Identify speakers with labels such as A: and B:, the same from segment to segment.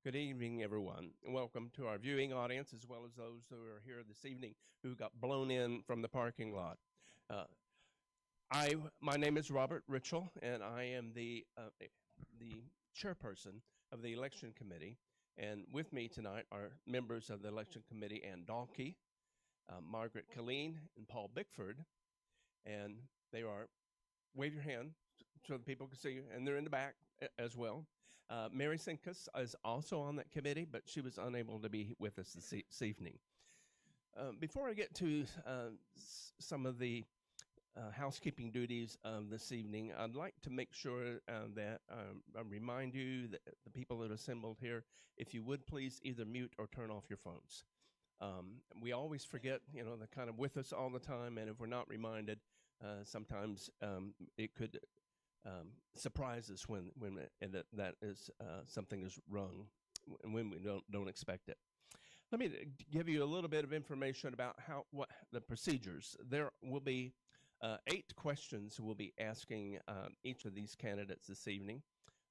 A: Good evening, everyone, and welcome to our viewing audience as well as those who are here this evening who got blown in from the parking lot. My name is Robert Ritchell, and I am the chairperson of the election committee. And with me tonight are members of the election committee, Ann Dahlke, Margaret Killeen, and Paul Bickford. And they are, wave your hand so the people can see you, and they're in the back as well. Mary Sinkus is also on that committee, but she was unable to be with us this evening. Before I get to some of the housekeeping duties this evening, I'd like to make sure that I remind you that the people that are assembled here, if you would please either mute or turn off your phones. We always forget, they're kind of with us all the time, and if we're not reminded, sometimes it could surprise us when that is something is wrong and when we don't expect it. Let me give you a little bit of information about what the procedures. There will be 8 questions we'll be asking each of these candidates this evening,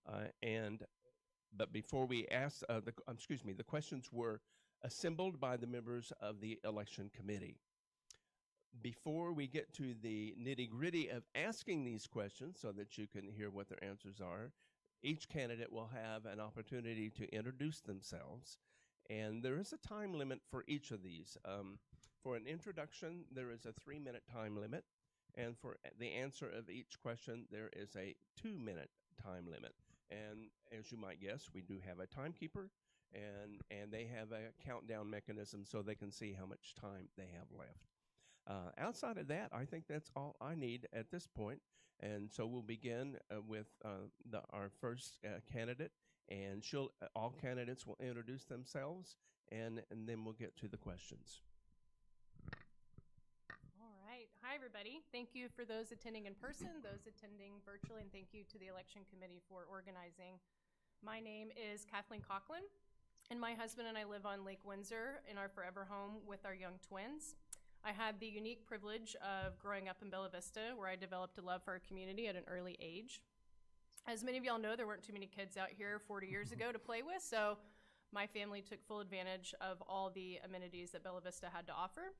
A: but before we ask, the questions were assembled by the members of the election committee. Before we get to the nitty-gritty of asking these questions so that you can hear what their answers are, each candidate will have an opportunity to introduce themselves, and there is a time limit for each of these. For an introduction, there is a 3-minute time limit, and for the answer of each question, there is a 2-minute time limit. And as you might guess, we do have a timekeeper, and they have a countdown mechanism so they can see how much time they have left. Outside of that, I think that's all I need at this point. And so we'll begin with our first candidate, and all candidates will introduce themselves, and then we'll get to the questions.
B: All right. Hi, everybody. Thank you for those attending in person, those attending virtually, and thank you to the election committee for organizing. My name is Kathleen Coughlin, and my husband and I live on Lake Windsor in our forever home with our young twins. I had the unique privilege of growing up in Bella Vista, where I developed a love for our community at an early age. As many of y'all know, there weren't too many kids out here 40 years ago to play with, so my family took full advantage of all the amenities that Bella Vista had to offer.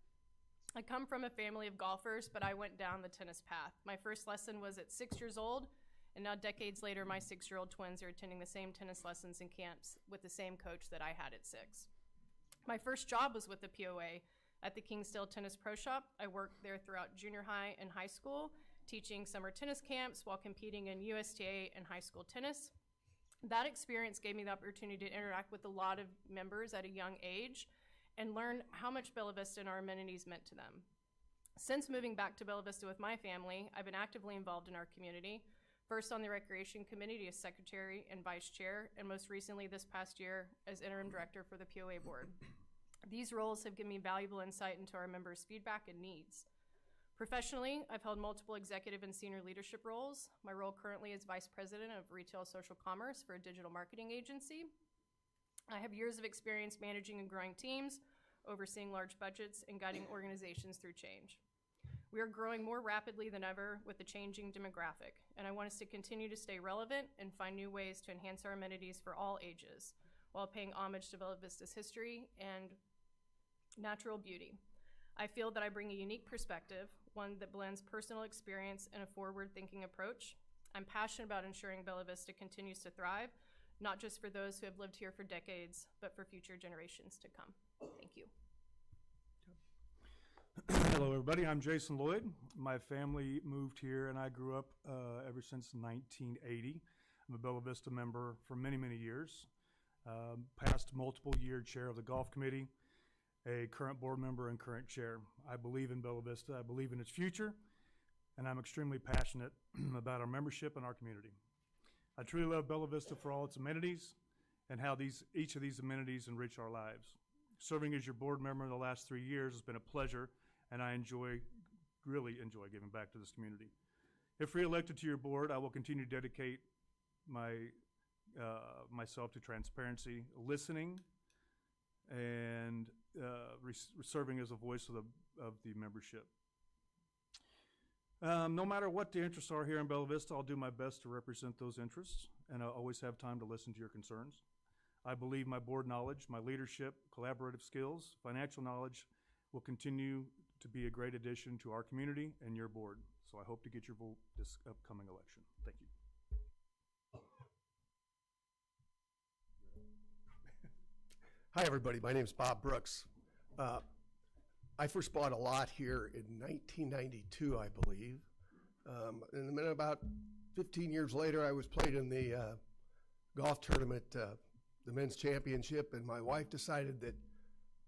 B: I come from a family of golfers, but I went down the tennis path. My first lesson was at 6 years old, and now decades later, my 6-year-old twins are attending the same tennis lessons and camps with the same coach that I had at 6. My first job was with the POA at the Kingsdale Tennis Pro Shop. I worked there throughout junior high and high school, teaching summer tennis camps while competing in USTA and high school tennis. That experience gave me the opportunity to interact with a lot of members at a young age and learn how much Bella Vista and our amenities meant to them. Since moving back to Bella Vista with my family, I've been actively involved in our community, first on the Recreation Committee as Secretary and Vice Chair, and most recently this past year as Interim Director for the POA Board. These roles have given me valuable insight into our members' feedback and needs. Professionally, I've held multiple executive and senior leadership roles. My role currently is Vice President of Retail Social Commerce for a digital marketing agency. I have years of experience managing and growing teams, overseeing large budgets, and guiding organizations through change. We are growing more rapidly than ever with the changing demographic, and I want us to continue to stay relevant and find new ways to enhance our amenities for all ages, while paying homage to Bella Vista's history and natural beauty. I feel that I bring a unique perspective, one that blends personal experience and a forward-thinking approach. I'm passionate about ensuring Bella Vista continues to thrive, not just for those who have lived here for decades, but for future generations to come. Thank you.
C: Hello, everybody. I'm Jason Lloyd. My family moved here, and I grew up ever since 1980. I'm a Bella Vista member for many, many years. Past multiple-year chair of the golf committee, a current board member and current chair. I believe in Bella Vista. I believe in its future, and I'm extremely passionate about our membership and our community. I truly love Bella Vista for all its amenities and how each of these amenities enrich our lives. Serving as your board member in the last 3 years has been a pleasure, and I really enjoy giving back to this community. If reelected to your board, I will continue to dedicate myself to transparency, listening, and serving as a voice of the membership. No matter what the interests are here in Bella Vista, I'll do my best to represent those interests, and I'll always have time to listen to your concerns. I believe my board knowledge, my leadership, collaborative skills, financial knowledge will continue to be a great addition to our community and your board. So I hope to get your vote this upcoming election. Thank you.
D: Hi, everybody. My name is Bob Brooks. I first bought a lot here in 1992, I believe. And then about 15 years later, I was playing in the golf tournament, the men's championship, and my wife decided that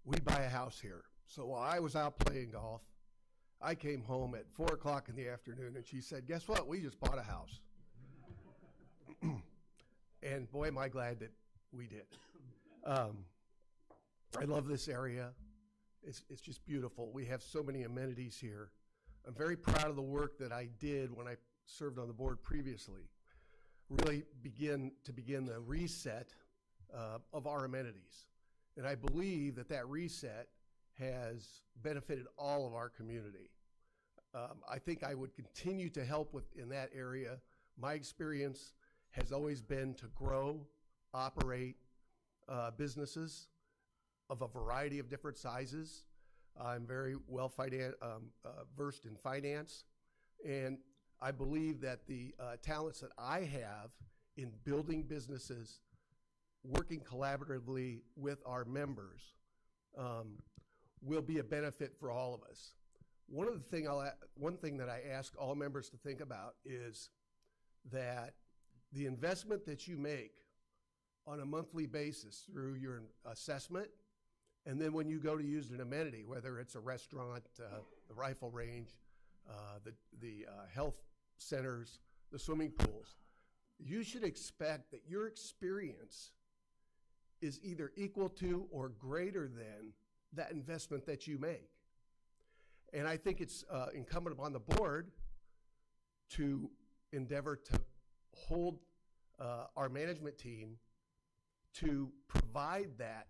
D: we'd buy a house here. So while I was out playing golf, I came home at 4 o'clock in the afternoon, and she said, "Guess what? We just bought a house." And boy, am I glad that we did. I love this area. It's just beautiful. We have so many amenities here. I'm very proud of the work that I did when I served on the board previously. Really begin the reset of our amenities. And I believe that reset has benefited all of our community. I think I would continue to help in that area. My experience has always been to grow, operate businesses of a variety of different sizes. I'm very well versed in finance, and I believe that the talents that I have in building businesses, working collaboratively with our members, will be a benefit for all of us. One thing that I ask all members to think about is that the investment that you make on a monthly basis through your assessment, and then when you go to use an amenity, whether it's a restaurant, the rifle range, the health centers, the swimming pools, you should expect that your experience is either equal to or greater than that investment that you make. And I think it's incumbent upon the board to endeavor to hold our management team to provide that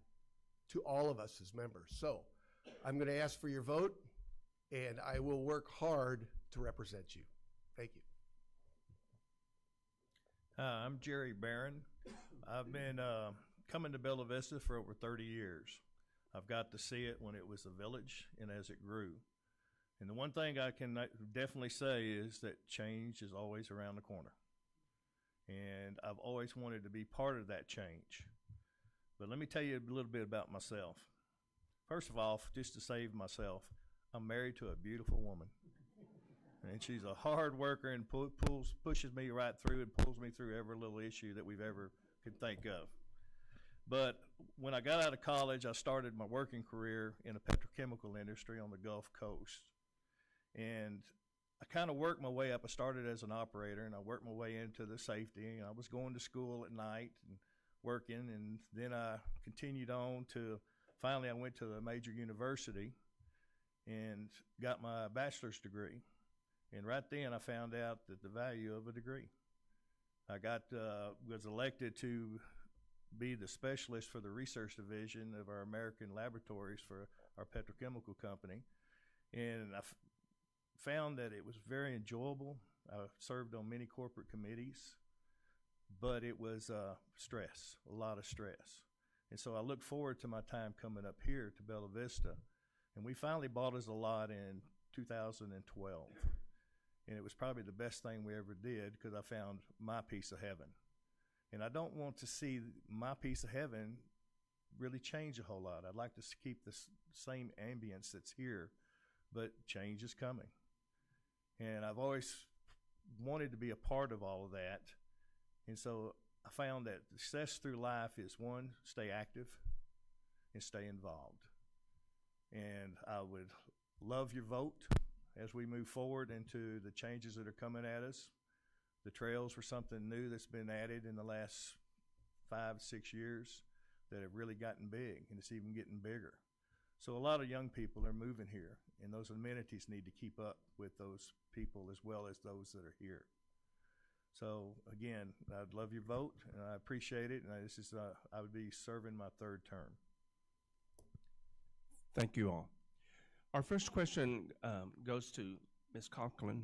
D: to all of us as members. So I'm going to ask for your vote, and I will work hard to represent you. Thank you.
E: Hi, I'm Jerry Barron. I've been coming to Bella Vista for over 30 years. I've got to see it when it was a village and as it grew. And the one thing I can definitely say is that change is always around the corner. And I've always wanted to be part of that change. But let me tell you a little bit about myself. First of all, just to save myself, I'm married to a beautiful woman. And she's a hard worker and pushes me right through and pulls me through every little issue that we've ever could think of. But when I got out of college, I started my working career in the petrochemical industry on the Gulf Coast. And I kind of worked my way up. I started as an operator, and I worked my way into the safety. And I was going to school at night and working, and then I continued on to finally I went to a major university and got my bachelor's degree. And right then I found out that the value of a degree. I was elected to be the specialist for the research division of our American laboratories for our petrochemical company. And I found that it was very enjoyable. I served on many corporate committees, but it was stress, a lot of stress. And so I look forward to my time coming up here to Bella Vista. And we finally bought us a lot in 2012. And it was probably the best thing we ever did because I found my piece of heaven. And I don't want to see my piece of heaven really change a whole lot. I'd like to keep the same ambience that's here, but change is coming. And I've always wanted to be a part of all of that. And so I found that success through life is, one, stay active and stay involved. And I would love your vote as we move forward into the changes that are coming at us. The trails were something new that's been added in the last 5, 6 years that have really gotten big, and it's even getting bigger. So a lot of young people are moving here, and those amenities need to keep up with those people as well as those that are here. So again, I'd love your vote, and I appreciate it, and I would be serving my 3rd term.
A: Thank you all. Our first question goes to Ms. Conklin.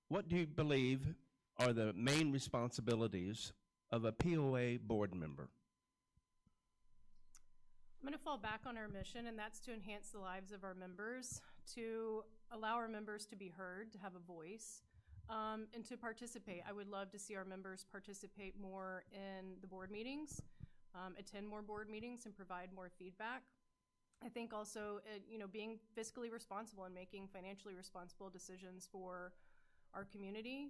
A: What do you believe are the main responsibilities of a POA board member?
B: I'm going to fall back on our mission, and that's to enhance the lives of our members, to allow our members to be heard, to have a voice, and to participate. I would love to see our members participate more in the board meetings, attend more board meetings, and provide more feedback. I think also, being fiscally responsible and making financially responsible decisions for our community,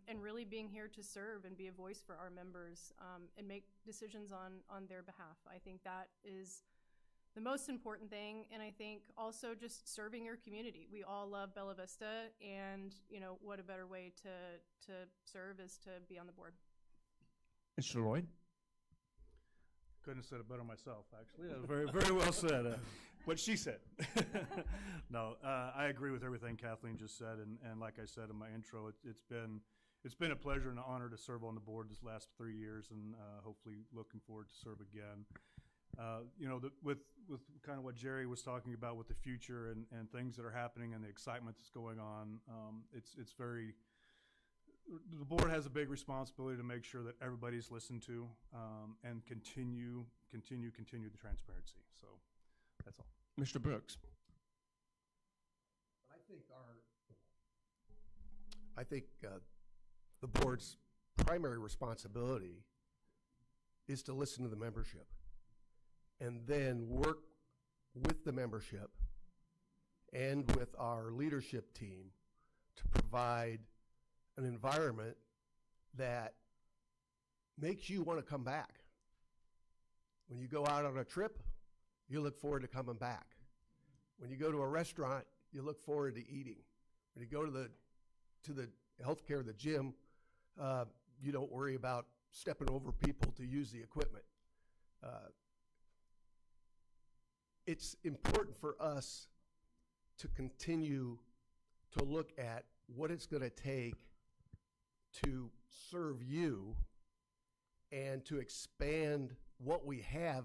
B: and really being here to serve and be a voice for our members, and make decisions on their behalf. I think that is the most important thing, and I think also just serving your community. We all love Bella Vista, and what a better way to serve is to be on the board.
A: Mr. Lloyd?
C: Couldn't have said it better myself, actually. That was very, very well said. What she said. No, I agree with everything Kathleen just said, and like I said in my intro, it's been a pleasure and an honor to serve on the board this last 3 years, and hopefully looking forward to serve again. With kind of what Jerry was talking about with the future and things that are happening and the excitement that's going on, it's very. The board has a big responsibility to make sure that everybody's listened to, and continue the transparency. So that's all.
A: Mr. Brooks?
D: I think the board's primary responsibility is to listen to the membership and then work with the membership and with our leadership team to provide an environment that makes you want to come back. When you go out on a trip, you look forward to coming back. When you go to a restaurant, you look forward to eating. When you go to the healthcare, the gym, you don't worry about stepping over people to use the equipment. It's important for us to continue to look at what it's going to take to serve you and to expand what we have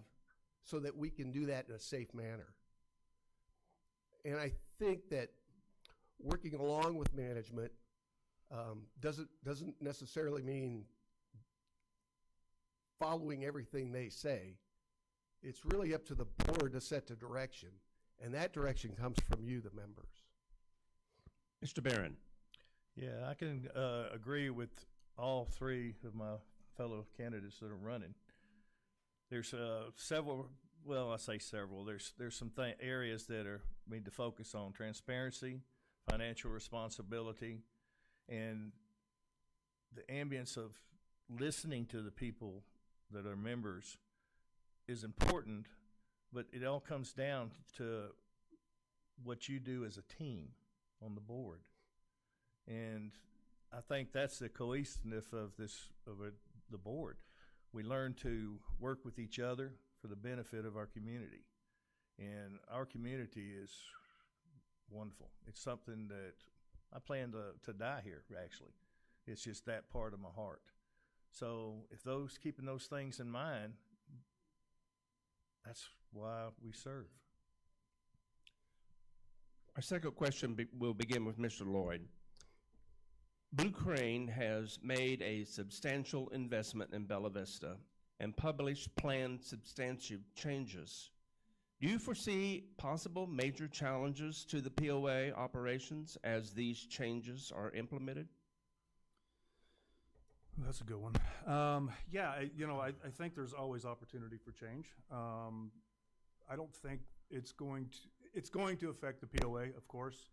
D: so that we can do that in a safe manner. And I think that working along with management doesn't necessarily mean following everything they say. It's really up to the board to set the direction, and that direction comes from you, the members.
A: Mr. Barron?
E: Yeah, I can agree with all three of my fellow candidates that are running. There's several, well, I say several. There's some areas that are need to focus on: transparency, financial responsibility, and the ambience of listening to the people that are members is important, but it all comes down to what you do as a team on the board. And I think that's the cohesiveness of the board. We learn to work with each other for the benefit of our community. And our community is wonderful. It's something that I plan to die here, actually. It's just that part of my heart. So if keeping those things in mind, that's why we serve.
A: Our second question will begin with Mr. Lloyd. Blue Crane has made a substantial investment in Bella Vista and published planned substantive changes. Do you foresee possible major challenges to the POA operations as these changes are implemented?
C: That's a good one. Yeah, I think there's always opportunity for change. I don't think it's going to affect the POA, of course.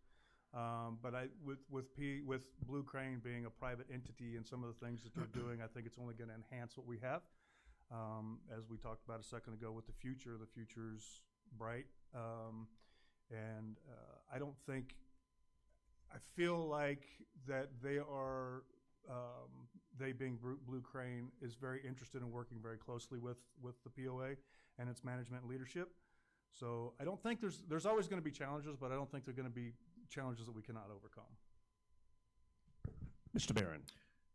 C: But with Blue Crane being a private entity and some of the things that they're doing, I think it's only going to enhance what we have. As we talked about a second ago with the future's bright. And I feel like that they being Blue Crane is very interested in working very closely with the POA and its management and leadership. So I don't think there's always going to be challenges, but I don't think they're going to be challenges that we cannot overcome.
A: Mr. Barron.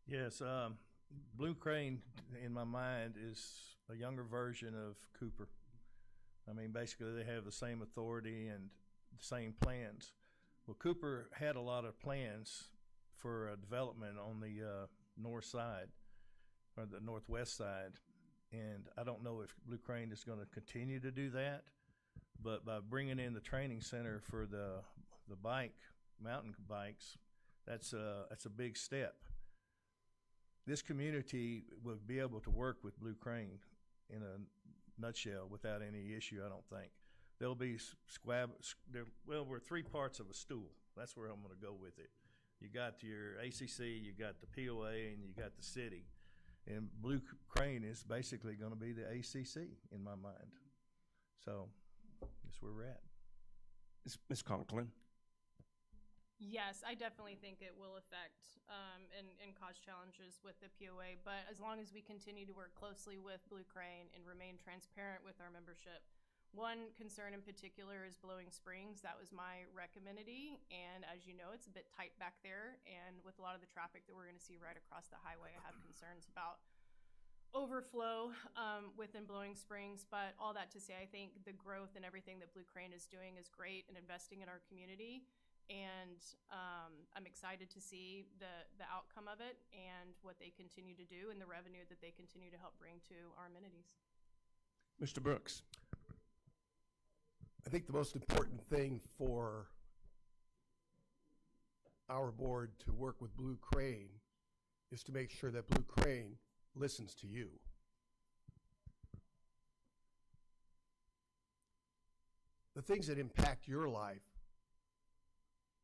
E: Yes, Blue Crane, in my mind, is a younger version of Cooper. I mean, basically, they have the same authority and the same plans. Well, Cooper had a lot of plans for development on the north side, or the northwest side, And I don't know if Blue Crane is going to continue to do that, but by bringing in the training center for the mountain bikes, that's a big step. This community will be able to work with Blue Crane in a nutshell without any issue, I don't think. There'll be we're 3 parts of a stool. That's where I'm going to go with it. You got your ACC, you got the POA, and you got the city. And Blue Crane is basically going to be the ACC in my mind. So that's where we're at.
A: Ms. Conklin?
B: Yes, I definitely think it will affect and cause challenges with the POA, but as long as we continue to work closely with Blue Crane and remain transparent with our membership. One concern in particular is Blowing Springs. That was my rec amenity, and as you know, it's a bit tight back there, and with a lot of the traffic that we're going to see right across the highway, I have concerns about overflow within Blowing Springs. But all that to say, I think the growth and everything that Blue Crane is doing is great and investing in our community, and I'm excited to see the outcome of it and what they continue to do and the revenue that they continue to help bring to our amenities.
A: Mr. Brooks?
D: I think the most important thing for our board to work with Blue Crane is to make sure that Blue Crane listens to you. The things that impact your life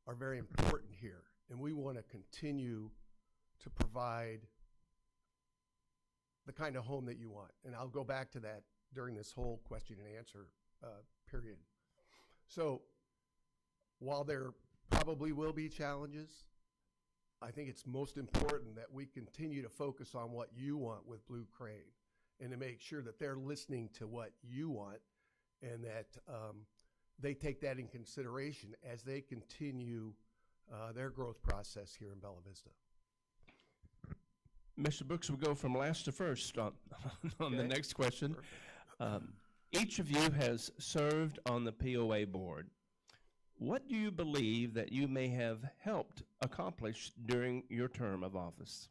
D: are very important here, and we want to continue to provide the kind of home that you want. And I'll go back to that during this whole question and answer period. So while there probably will be challenges, I think it's most important that we continue to focus on what you want with Blue Crane and to make sure that they're listening to what you want and that they take that in consideration as they continue their growth process here in Bella Vista.
A: Mr. Brooks, we'll go from last to first on the next question. Each of you has served on the POA board. What do you believe that you may have helped accomplish during your term of office?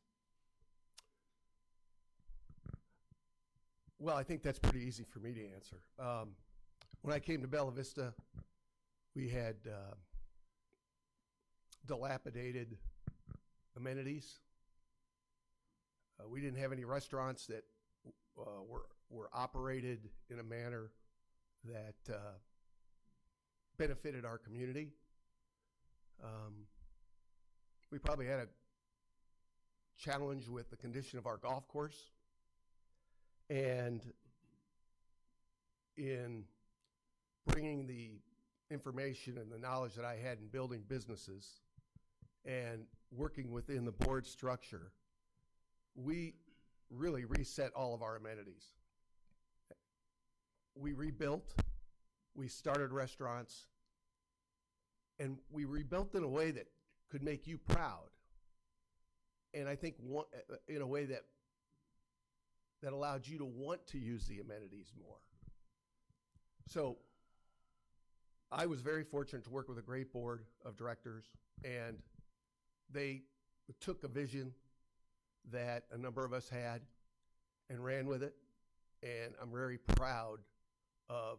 D: Well, I think that's pretty easy for me to answer. When I came to Bella Vista, we had dilapidated amenities. We didn't have any restaurants that were operated in a manner that benefited our community. We probably had a challenge with the condition of our golf course. And in bringing the information and the knowledge that I had in building businesses and working within the board structure, we really reset all of our amenities. We rebuilt, we started restaurants, and we rebuilt in a way that could make you proud. And I think in a way that allowed you to want to use the amenities more. So I was very fortunate to work with a great board of directors, and they took a vision that a number of us had and ran with it, and I'm very proud of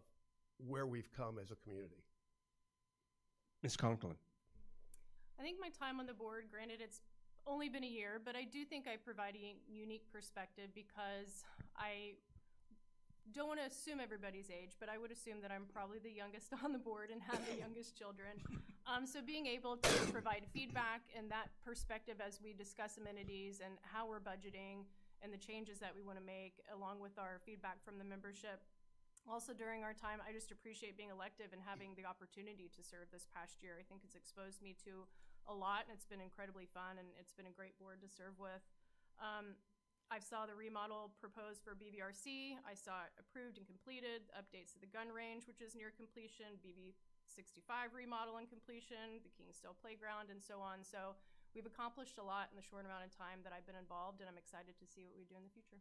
D: where we've come as a community.
A: Ms. Conklin?
B: I think my time on the board, granted it's only been a year, but I do think I provide a unique perspective because I don't want to assume everybody's age, but I would assume that I'm probably the youngest on the board and have the youngest children. So being able to provide feedback and that perspective as we discuss amenities and how we're budgeting and the changes that we want to make, along with our feedback from the membership. Also during our time, I just appreciate being elective and having the opportunity to serve this past year. I think it's exposed me to a lot, and it's been incredibly fun, and it's been a great board to serve with. I saw the remodel proposed for BBRC. I saw it approved and completed, updates to the gun range, which is near completion, BB65 remodel and completion, the Kingsdale Playground, and so on. So we've accomplished a lot in the short amount of time that I've been involved, and I'm excited to see what we do in the future.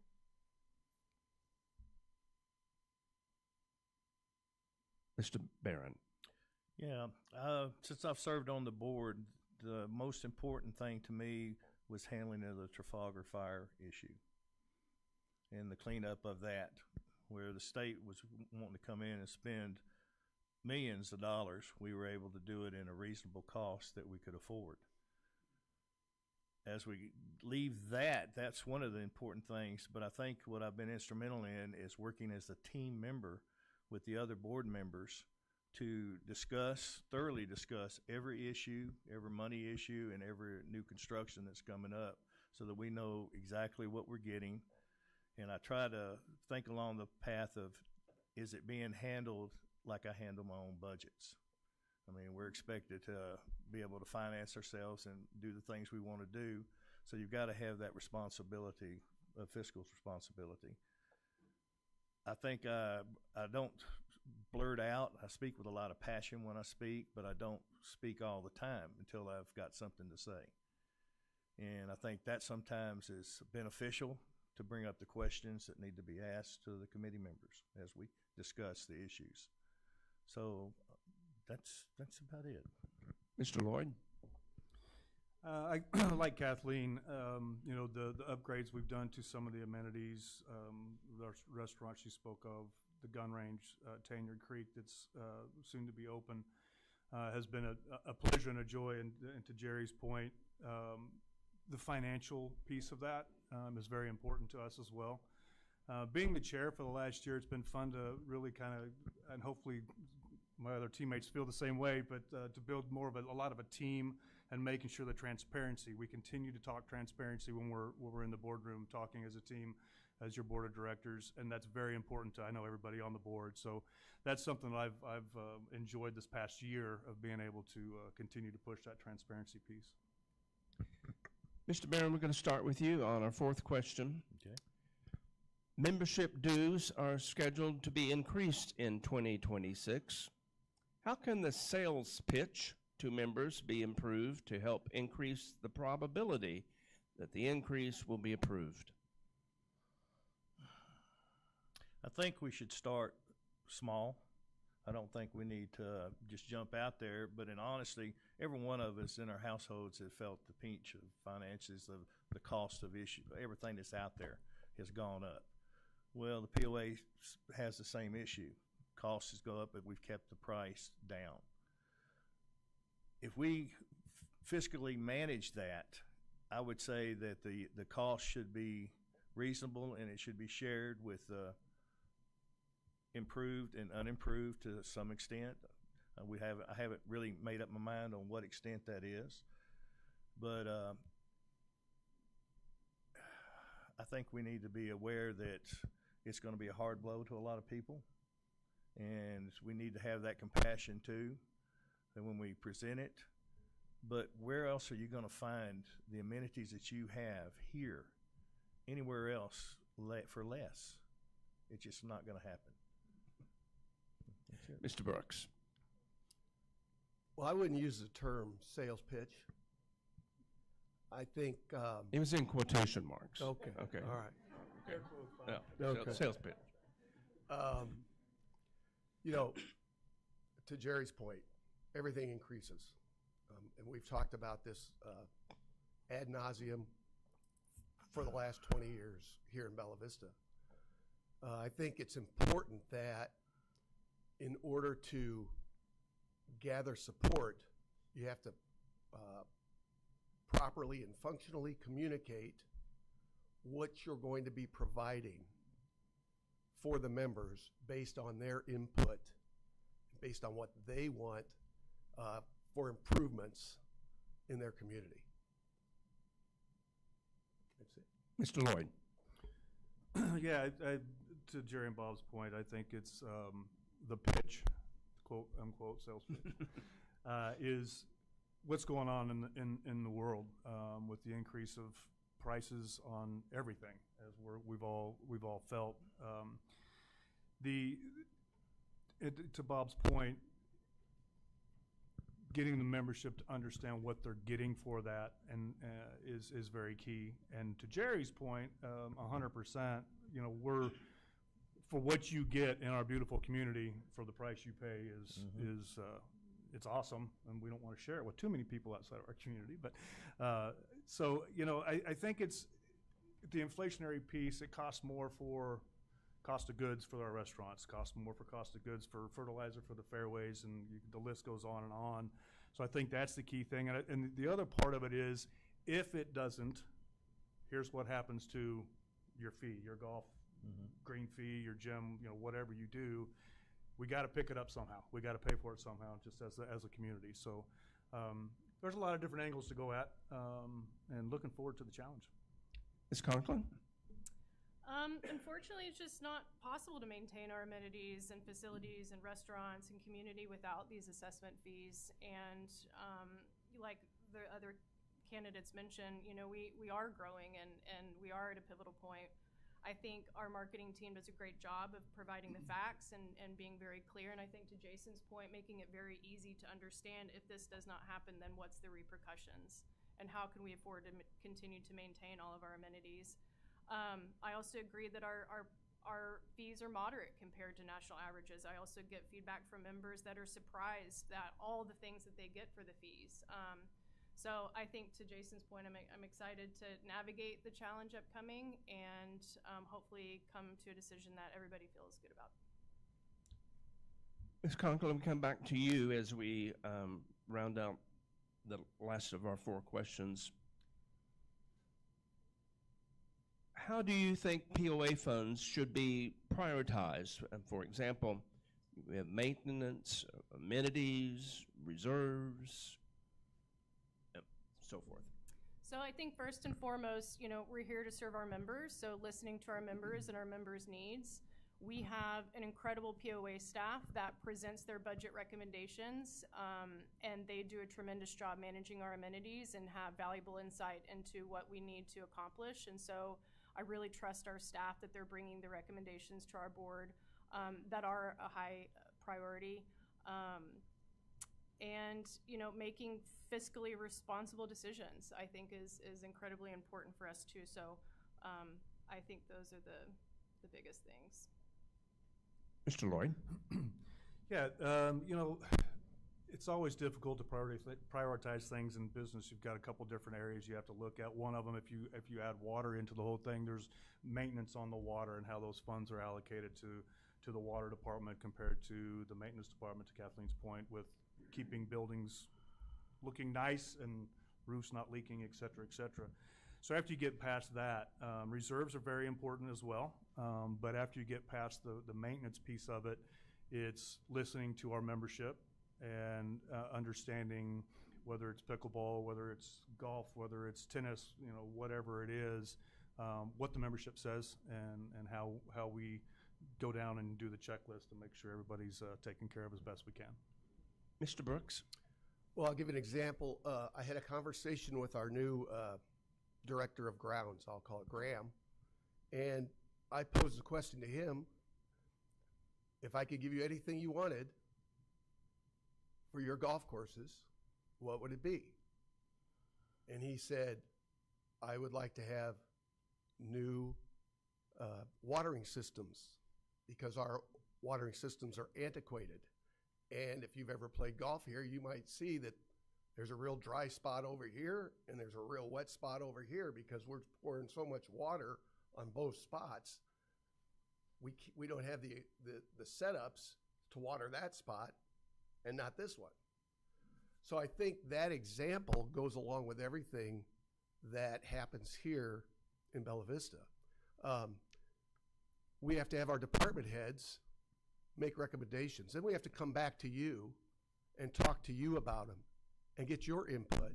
A: Mr. Barron?
E: Yeah, since I've served on the board, the most important thing to me was handling of the Trafalgar fire issue. and the cleanup of that, where the state was wanting to come in and spend millions of dollars, we were able to do it in a reasonable cost that we could afford. As we leave that, that's one of the important things, but I think what I've been instrumental in is working as a team member with the other board members to thoroughly discuss every issue, every money issue, and every new construction that's coming up so that we know exactly what we're getting. And I try to think along the path of, is it being handled like I handle my own budgets? I mean, we're expected to be able to finance ourselves and do the things we want to do. So you've got to have that responsibility, fiscal responsibility. I think I don't blurt out. I speak with a lot of passion when I speak, but I don't speak all the time until I've got something to say. And I think that sometimes is beneficial to bring up the questions that need to be asked to the committee members as we discuss the issues. So that's about it.
A: Mr. Lloyd?
C: I like Kathleen, you know, the upgrades we've done to some of the amenities, the restaurant she spoke of, the gun range, Tanyard Creek that's soon to be open, has been a pleasure and a joy. And to Jerry's point, the financial piece of that is very important to us as well. Being the chair for the last year, it's been fun to really kind of, and hopefully my other teammates feel the same way, but to build more of a lot of a team and making sure the transparency, we continue to talk transparency when we're in the boardroom talking as a team, as your board of directors, and that's very important to, I know, everybody on the board. So that's something that I've enjoyed this past year of being able to continue to push that transparency piece.
A: Mr. Barron, we're going to start with you on our fourth question.
E: Okay.
A: Membership dues are scheduled to be increased in 2026. How can the sales pitch to members be improved to help increase the probability that the increase will be approved?
E: I think we should start small. I don't think we need to just jump out there, but in honesty, every one of us in our households have felt the pinch of finances, of the cost of issue, everything that's out there has gone up. Well, the POA has the same issue. Costs go up, but we've kept the price down. If we fiscally manage that, I would say that the cost should be reasonable and it should be shared with improved and unimproved to some extent. I haven't really made up my mind on what extent that is, but I think we need to be aware that it's going to be a hard blow to a lot of people, and we need to have that compassion too, and when we present it. But where else are you going to find the amenities that you have here anywhere else for less? It's just not going to happen.
A: Mr. Brooks?
D: Well, I wouldn't use the term sales pitch. I think,
A: It was in quotation marks.
D: okay,
A: Okay.
D: all right.
A: Yeah.
D: Okay.
A: Sales pitch.
D: You know, to Jerry's point, everything increases. And we've talked about this ad nauseum for the last 20 years here in Bella Vista. I think it's important that in order to gather support, you have to properly and functionally communicate what you're going to be providing for the members based on their input, based on what they want for improvements in their community. That's it.
A: Mr. Lloyd?
C: Yeah, to Jerry and Bob's point, I think it's the pitch, quote unquote sales pitch, is what's going on in the world with the increase of prices on everything, as we've all felt. To Bob's point, getting the membership to understand what they're getting for that and is very key. And to Jerry's point, 100%, you know, we're for what you get in our beautiful community for the price you pay is it's awesome, and we don't want to share it with too many people outside of our community. But so, you know, I think it's the inflationary piece, it costs more for cost of goods for our restaurants, costs more for cost of goods for fertilizer for the fairways, and the list goes on and on. So I think that's the key thing. And the other part of it is, if it doesn't, here's what happens to your fee, your golf green fee, your gym, whatever you do. We got to pick it up somehow. We got to pay for it somehow, just as a community. So there's a lot of different angles to go at, and looking forward to the challenge.
A: Ms. Conklin?
B: Unfortunately, it's just not possible to maintain our amenities and facilities and restaurants and community without these assessment fees. And like the other candidates mentioned, we are growing and we are at a pivotal point. I think our marketing team does a great job of providing the facts and being very clear. And I think to Jason's point, making it very easy to understand, if this does not happen, then what's the repercussions? And how can we afford to continue to maintain all of our amenities? I also agree that our fees are moderate compared to national averages. I also get feedback from members that are surprised at all the things that they get for the fees. So I think to Jason's point, I'm excited to navigate the challenge upcoming and hopefully come to a decision that everybody feels good about.
A: Ms. Conklin, we come back to you as we round out the last of our 4 questions. How do you think POA funds should be prioritized? For example, we have maintenance, amenities, reserves, so forth.
B: So I think first and foremost, we're here to serve our members. So listening to our members and our members' needs. We have an incredible POA staff that presents their budget recommendations, and they do a tremendous job managing our amenities and have valuable insight into what we need to accomplish. And so I really trust our staff that they're bringing the recommendations to our board that are a high priority. And making fiscally responsible decisions, I think, is incredibly important for us too. So I think those are the biggest things.
A: Mr. Lloyd?
C: Yeah, it's always difficult to prioritize things in business. You've got a couple different areas you have to look at. One of them, if you add water into the whole thing, there's maintenance on the water and how those funds are allocated to the water department compared to the maintenance department, to Kathleen's point, with keeping buildings looking nice and roofs not leaking, et cetera, et cetera. So after you get past that, reserves are very important as well. But after you get past the maintenance piece of it, it's listening to our membership and understanding whether it's pickleball, whether it's golf, whether it's tennis, whatever it is, what the membership says and how we go down and do the checklist and make sure everybody's taken care of as best we can.
A: Mr. Brooks?
D: Well, I'll give you an example. I had a conversation with our new director of grounds, I'll call it Graham, and I posed a question to him. If I could give you anything you wanted for your golf courses, what would it be? And he said, I would like to have new watering systems because our watering systems are antiquated. And if you've ever played golf here, you might see that there's a real dry spot over here and there's a real wet spot over here because we're pouring so much water on both spots. We don't have the setups to water that spot and not this one. So I think that example goes along with everything that happens here in Bella Vista. We have to have our department heads make recommendations. Then we have to come back to you and talk to you about them and get your input.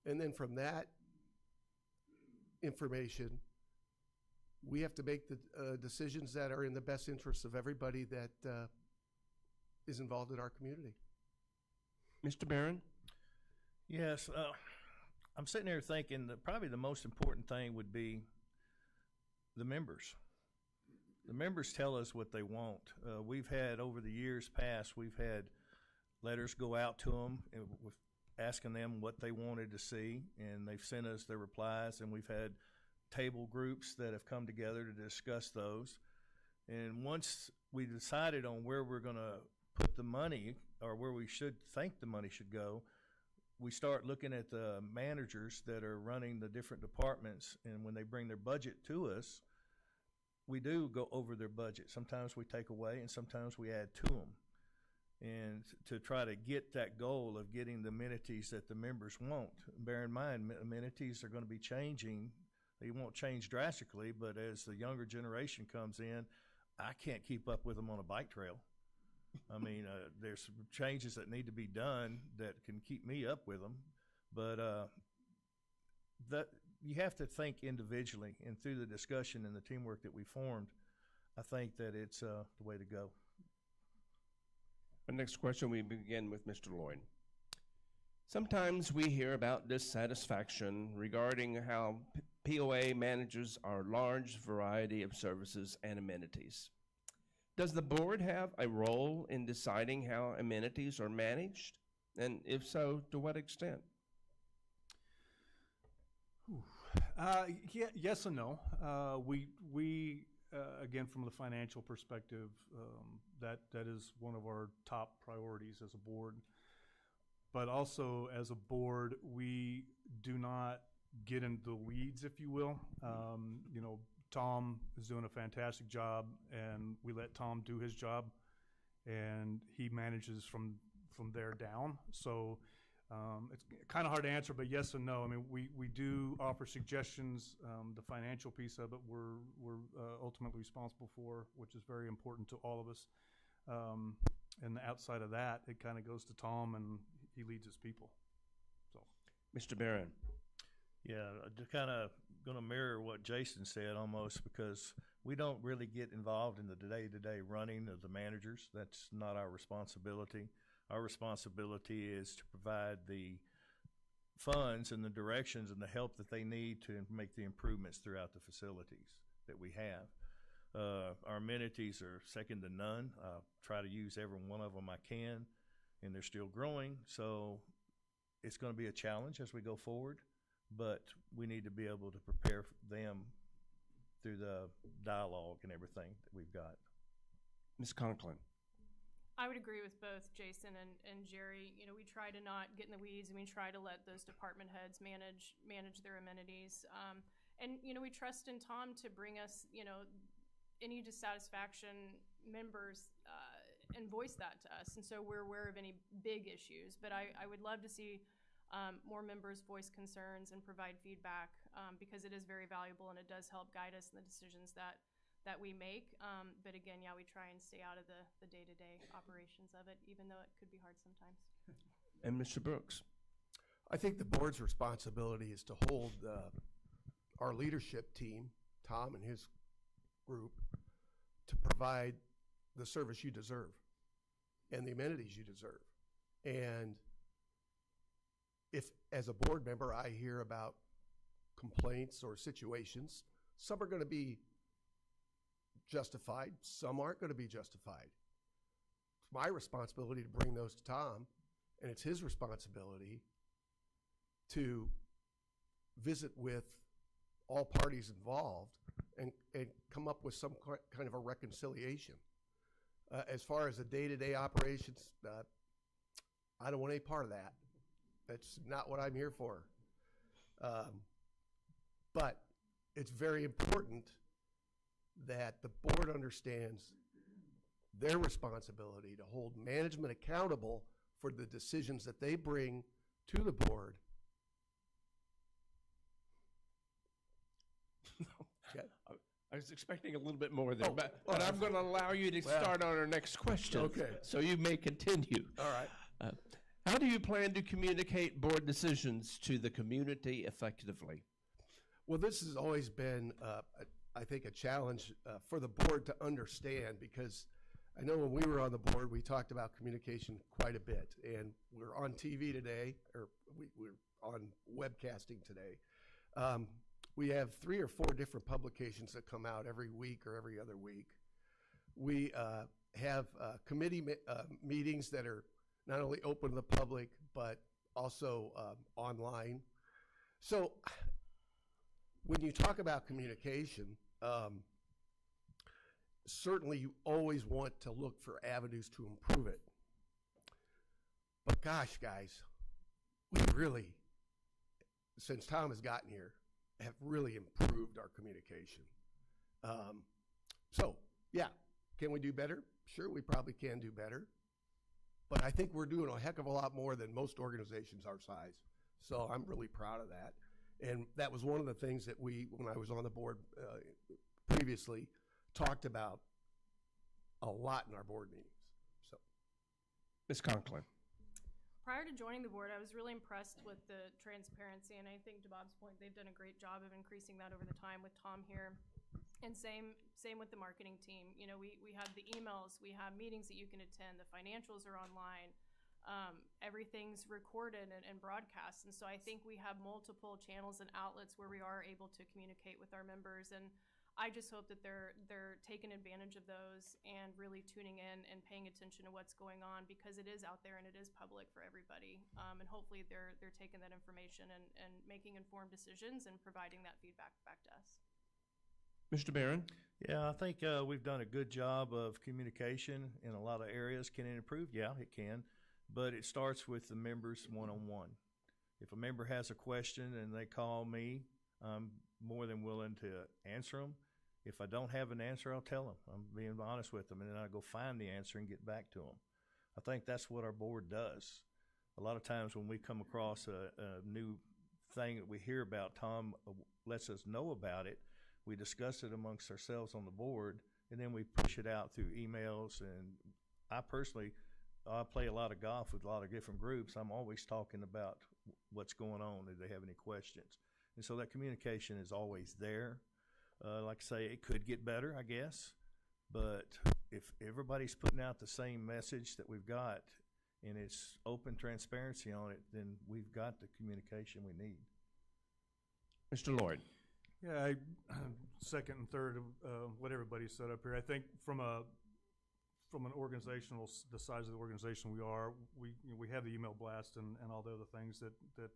D: And then from that information, we have to make the decisions that are in the best interests of everybody that is involved in our community.
A: Mr. Barron?
E: Yes, I'm sitting here thinking that probably the most important thing would be the members. The members tell us what they want. We've had, over the years past, we've had letters go out to them with asking them what they wanted to see, and they've sent us their replies, and we've had table groups that have come together to discuss those. And once we decided on where we're going to put the money, or where we should think the money should go, we start looking at the managers that are running the different departments, and when they bring their budget to us, we do go over their budget. Sometimes we take away, and sometimes we add to them. And to try to get that goal of getting the amenities that the members want. Bear in mind, amenities are going to be changing. They won't change drastically, but as the younger generation comes in, I can't keep up with them on a bike trail. I mean, there's some changes that need to be done that can keep me up with them, but that you have to think individually, and through the discussion and the teamwork that we formed, I think that it's the way to go.
A: Our next question, we begin with Mr. Lloyd. Sometimes we hear about dissatisfaction regarding how POA manages our large variety of services and amenities. Does the board have a role in deciding how amenities are managed? And if so, to what extent?
C: Yes and no. We again, from the financial perspective, that is one of our top priorities as a board. But also as a board, we do not get into the weeds, if you will. You know, Tom is doing a fantastic job, and we let Tom do his job, and he manages from there down. So it's kind of hard to answer, but yes and no. I mean, we do offer suggestions. The financial piece of it, we're ultimately responsible for, which is very important to all of us. And outside of that, it kind of goes to Tom, and he leads his people. So,
A: Mr. Barron.
E: Yeah, to kind of going to mirror what Jason said almost, because we don't really get involved in the day-to-day running of the managers. That's not our responsibility. Our responsibility is to provide the funds and the directions and the help that they need to make the improvements throughout the facilities that we have. Our amenities are second to none. I try to use every one of them I can, and they're still growing. So it's going to be a challenge as we go forward, but we need to be able to prepare them through the dialogue and everything that we've got.
A: Ms. Conklin.
B: I would agree with both Jason and Jerry. You know, we try to not get in the weeds, and we try to let those department heads manage their amenities. And, you know, we trust in Tom to bring us, you know, any dissatisfaction members and voice that to us. And so we're aware of any big issues. But I would love to see more members voice concerns and provide feedback because it is very valuable, and it does help guide us in the decisions that we make. But again, yeah, we try and stay out of the day-to-day operations of it, even though it could be hard sometimes.
A: And Mr. Brooks.
D: I think the board's responsibility is to hold our leadership team, Tom and his group, to provide the service you deserve and the amenities you deserve. And if, as a board member, I hear about complaints or situations, some are going to be justified, some aren't going to be justified. It's my responsibility to bring those to Tom, and it's his responsibility to visit with all parties involved and come up with some kind of a reconciliation. As far as the day-to-day operations, I don't want any part of that. That's not what I'm here for. But it's very important that the board understands their responsibility to hold management accountable for the decisions that they bring to the board.
A: I was expecting a little bit more there, but
D: well,
A: I'm going to allow you to start on our next question.
D: Okay.
A: So you may continue.
D: All right.
A: How do you plan to communicate board decisions to the community effectively?
D: Well, this has always been, I think, a challenge for the board to understand, because I know when we were on the board, we talked about communication quite a bit, and we're on TV today, or we're on webcasting today. We have 3 or 4 different publications that come out every week or every other week. We have committee meetings that are not only open to the public, but also online. So when you talk about communication, certainly you always want to look for avenues to improve it. But gosh, guys, we really, since Tom has gotten here, have really improved our communication. So, yeah, can we do better? Sure, we probably can do better. But I think we're doing a heck of a lot more than most organizations our size. So I'm really proud of that. And that was one of the things that we, when I was on the board previously, talked about a lot in our board meetings. So,
A: Ms. Conklin.
B: Prior to joining the board, I was really impressed with the transparency, and I think to Bob's point, they've done a great job of increasing that over the time with Tom here. And same with the marketing team. You know, we have the emails, we have meetings that you can attend, the financials are online, everything's recorded and broadcast. And so I think we have multiple channels and outlets where we are able to communicate with our members. And I just hope that they're taking advantage of those and really tuning in and paying attention to what's going on, because it is out there and it is public for everybody. And hopefully they're taking that information and making informed decisions and providing that feedback back to us.
A: Mr. Barron?
E: Yeah, I think we've done a good job of communication in a lot of areas. Can it improve? Yeah, it can. But it starts with the members one-on-one. If a member has a question and they call me, I'm more than willing to answer them. If I don't have an answer, I'll tell them. I'm being honest with them, and then I go find the answer and get back to them. I think that's what our board does. A lot of times when we come across a new thing that we hear about, Tom lets us know about it. We discuss it amongst ourselves on the board, and then we push it out through emails. And I personally, I play a lot of golf with a lot of different groups. I'm always talking about what's going on, if they have any questions. And so that communication is always there. Like I say, it could get better, I guess. But if everybody's putting out the same message that we've got, and it's open transparency on it, then we've got the communication we need.
A: Mr. Lloyd?
C: Yeah, I second and third of what everybody said up here. I think from an organizational, the size of the organization we are, we have the email blast and all the other things that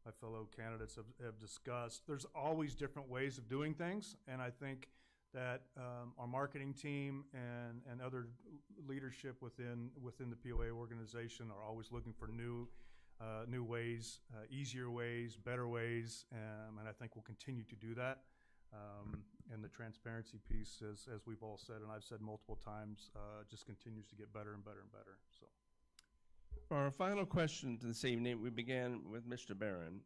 C: my fellow candidates have discussed. There's always different ways of doing things, and I think that our marketing team and other leadership within the POA organization are always looking for new ways, easier ways, better ways, and I think we'll continue to do that. And the transparency piece, as we've all said, and I've said multiple times, just continues to get better and better and better. So,
A: For our final question this evening, we began with Mr. Barron.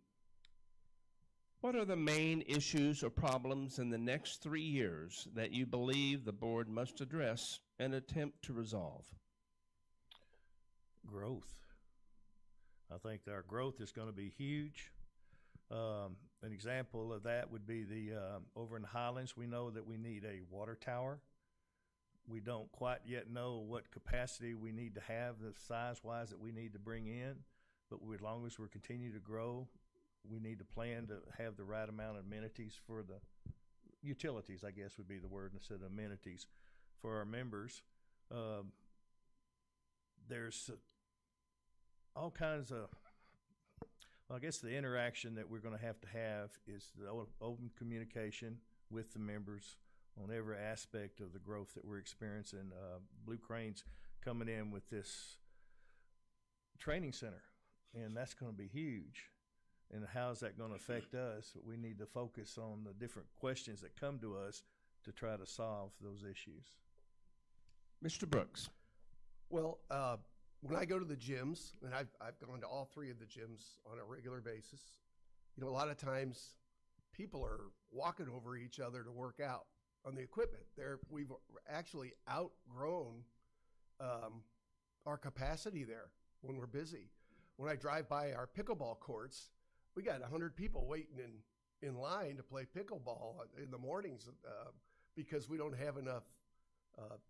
A: What are the main issues or problems in the next 3 years that you believe the board must address and attempt to resolve?
E: Growth. I think our growth is going to be huge. An example of that would be over in the Highlands, we know that we need a water tower. We don't quite yet know what capacity we need to have, the size-wise that we need to bring in, but as long as we're continuing to grow, we need to plan to have the right amount of amenities for the utilities, I guess would be the word instead of amenities, for our members. There's all kinds of, well, I guess the interaction that we're going to have is the open communication with the members on every aspect of the growth that we're experiencing. Blue Crane's coming in with this training center, and that's going to be huge. And how is that going to affect us? We need to focus on the different questions that come to us to try to solve those issues.
A: Mr. Brooks?
D: Well, when I go to the gyms, and I've gone to all three of the gyms on a regular basis, you know, a lot of times people are walking over each other to work out on the equipment. We've actually outgrown our capacity there when we're busy. When I drive by our pickleball courts, we got 100 people waiting in line to play pickleball in the mornings because we don't have enough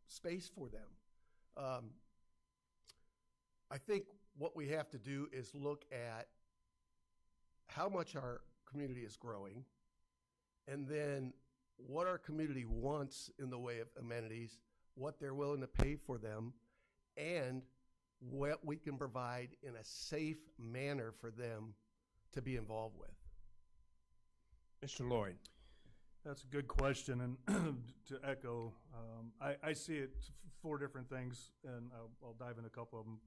D: space for them. I think what we have to do is look at how much our community is growing, and then what our community wants in the way of amenities, what they're willing to pay for them, and what we can provide in a safe manner for them to be involved with.
A: Mr. Lloyd?
C: that's a good question, and to echo, I see it 4 different things, and I'll dive in a couple of them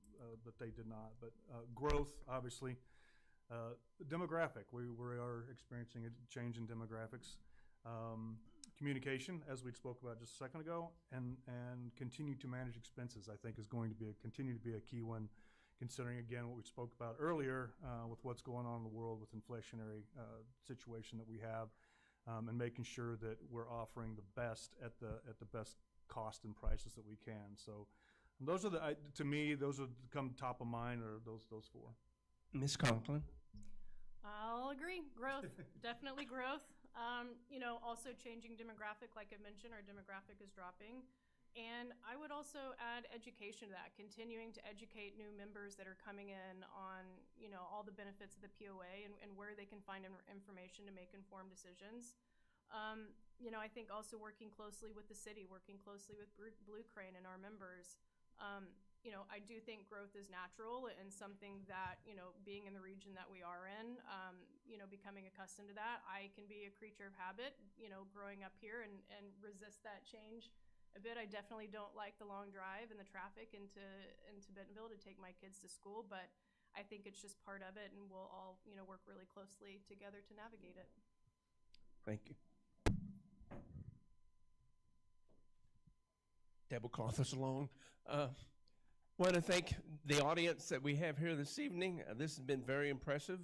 C: that they did not. But growth, obviously, Demographic, we are experiencing a change in demographics. Communication, as we spoke about just a second ago, and continue to manage expenses, I think, is going to continue to be a key one, considering, again, what we spoke about earlier with what's going on in the world with inflationary situation that we have, and making sure that we're offering the best at the best cost and prices that we can. So those are to me, those are come top of mind, or those four.
A: Ms. Conklin?
B: I'll agree. Growth, definitely growth. Also changing demographic, like I mentioned, our demographic is dropping. And I would also add education to that, continuing to educate new members that are coming in on, all the benefits of the POA and where they can find information to make informed decisions. I think also working closely with the city, working closely with Blue Crane and our members. I do think growth is natural and something that, being in the region that we are in, becoming accustomed to that. I can be a creature of habit, growing up here and resist that change a bit. I definitely don't like the long drive and the traffic into Bentonville to take my kids to school, but I think it's just part of it, and we'll all, work really closely together to navigate it.
A: Thank you. Tablecloth us along. Want to thank the audience that we have here this evening. This has been very impressive.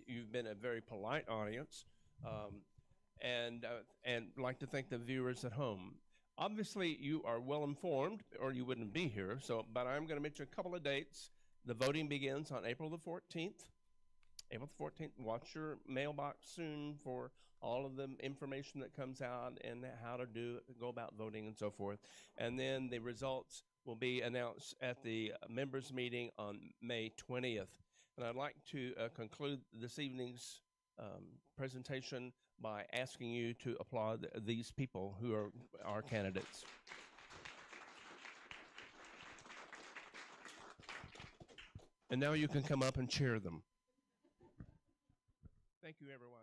A: You've been a very polite audience, and like to thank the viewers at home. Obviously, you are well informed, or you wouldn't be here. But I'm going to mention a couple of dates. The voting begins on April the 14th. April the 14th. Watch your mailbox soon for all of the information that comes out and how to go about voting and so forth. And then the results will be announced at the members' meeting on May 20th. And I'd like to conclude this evening's presentation by asking you to applaud these people who are our candidates. And now you can come up and cheer them. Thank you, everyone.